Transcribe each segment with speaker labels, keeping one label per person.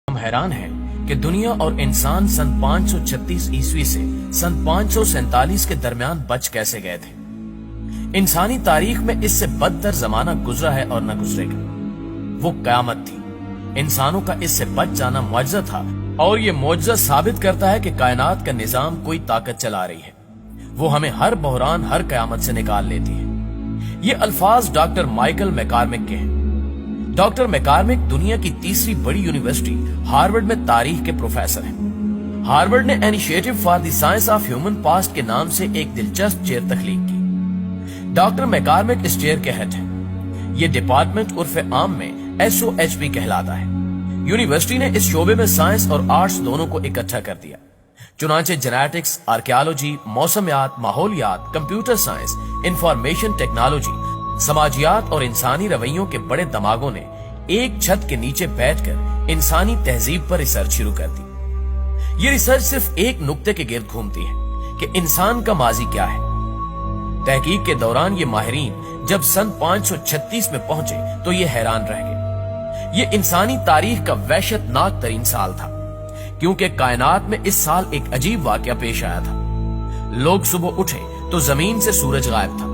Speaker 1: हम हैरान हैं कि दुनिया और इंसान सन 536 ईस्वी से सन 547 के दरमियान बच कैसे गए थे। इंसानी तारीख में इससे बदतर जमाना गुजरा है और न गुजरेगा। वो कयामत थी। इंसानों का इससे बच जाना मुआजिजा था और ये मुआजिजा साबित करता है कि कायनात का निजाम कोई ताकत चला रही है। वो हमें हर बहरान हर कयामत से निकाल लेती है। ये अल्फाज डॉक्टर माइकल मैकॉर्मिक के हैं। डॉक्टर मैकॉर्मिक दुनिया की तीसरी बड़ी यूनिवर्सिटी हार्वर्ड में तारीख के प्रोफेसर हैं। हार्वर्ड ने initiative for the science of human past के नाम से एक दिलचस्प चेयर तख्लीक की। डॉक्टर मैकॉर्मिक इस चेयर के हेड हैं। ये डिपार्टमेंट उर्फ आम में SOHP कहलाता है। यूनिवर्सिटी ने इस शोबे में साइंस और आर्ट्स दोनों को इकट्ठा कर दिया। चुनाचे जेनेटिक्स, आर्कियोलॉजी, मौसमियात, माहौलियात, कंप्यूटर साइंस, इंफॉर्मेशन टेक्नोलॉजी, समाजियात और इंसानी रवैयों के बड़े दिमागों ने एक छत के नीचे बैठकर इंसानी तहजीब पर रिसर्च शुरू कर दी। ये रिसर्च सिर्फ एक नुक्ते के गिर्द घूमती है कि इंसान का माजी क्या है। तहकीक के दौरान ये माहिरीन जब सन 536 में पहुंचे तो ये हैरान रह गए। ये इंसानी तारीख का वहशतनाक तरीन साल था, क्योंकि कायनात में इस साल एक अजीब वाकया पेश आया था। लोग सुबह उठे तो जमीन से सूरज गायब था।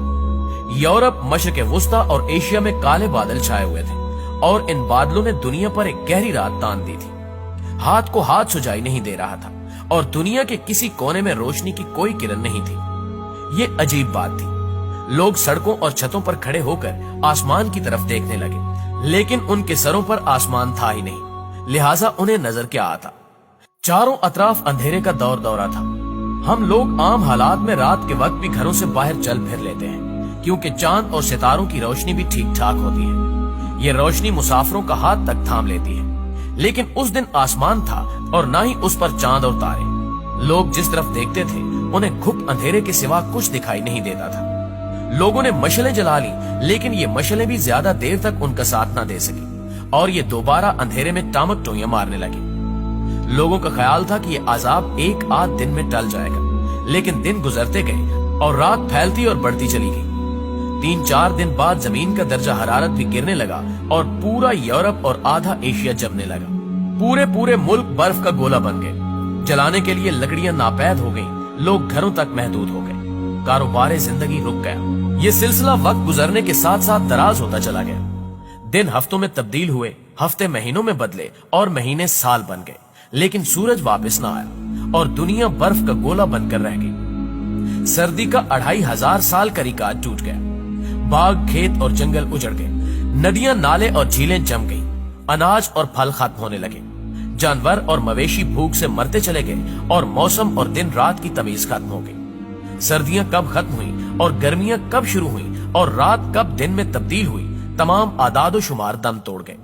Speaker 1: यूरोप, मशरिक वुस्ता और एशिया में काले बादल छाए हुए थे और इन बादलों ने दुनिया पर एक गहरी रात तान दी थी। हाथ को हाथ सुझाई नहीं दे रहा था और दुनिया के किसी कोने में रोशनी की कोई किरण नहीं थी। ये अजीब बात थी। लोग सड़कों और छतों पर खड़े होकर आसमान की तरफ देखने लगे, लेकिन उनके सरों पर आसमान था ही नहीं, लिहाजा उन्हें नजर क्या आता। चारों अतराफ अंधेरे का दौर दौरा था। हम लोग आम हालात में रात के वक्त भी घरों से बाहर चल फिर लेते हैं, क्योंकि चांद और सितारों की रोशनी भी ठीक ठाक होती है। ये रोशनी मुसाफिरों का हाथ तक थाम लेती है। लेकिन उस दिन आसमान था और ना ही उस पर चांद और तारे। लोग जिस तरफ देखते थे उन्हें घुप अंधेरे के सिवा कुछ दिखाई नहीं देता था। लोगों ने मशलें जला ली, लेकिन ये मशलें भी ज्यादा देर तक उनका साथ ना दे सकी और ये दोबारा अंधेरे में टामक टोइयां मारने लगी। लोगों का ख्याल था कि ये अजाब एक आध दिन में टल जाएगा, लेकिन दिन गुजरते गए और रात फैलती और बढ़ती चली गई। 3-4 दिन बाद जमीन का दर्जा हरारत भी गिरने लगा और पूरा यूरोप और आधा एशिया जमने लगा। पूरे मुल्क बर्फ का गोला बन गए। जलाने के लिए लकड़ियां नापैद हो गईं। लोग घरों तक महदूद हो गए। कारोबार जिंदगी रुक गया। ये सिलसिला वक्त गुजरने के साथ साथ दराज होता चला गया। दिन हफ्तों में तब्दील हुए, हफ्ते महीनों में बदले और महीने साल बन गए, लेकिन सूरज वापस ना आया और दुनिया बर्फ का गोला बनकर रह गई। सर्दी का 2500 साल का रिकॉर्ड टूट गया। बाग, खेत और जंगल उजड़ गए। नदियां, नाले और झीलें जम गई। अनाज और फल खत्म होने लगे। जानवर और मवेशी भूख से मरते चले गए और मौसम और दिन रात की तमीज खत्म हो गई। सर्दियां कब खत्म हुई और गर्मियां कब शुरू हुई और रात कब दिन में तब्दील हुई, तमाम आदाद शुमार दम तोड़ गए।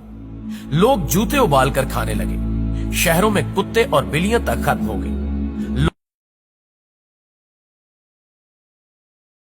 Speaker 1: लोग जूते उबाल कर खाने लगे। शहरों में कुत्ते और बिल्लियां तक खत्म हो गई।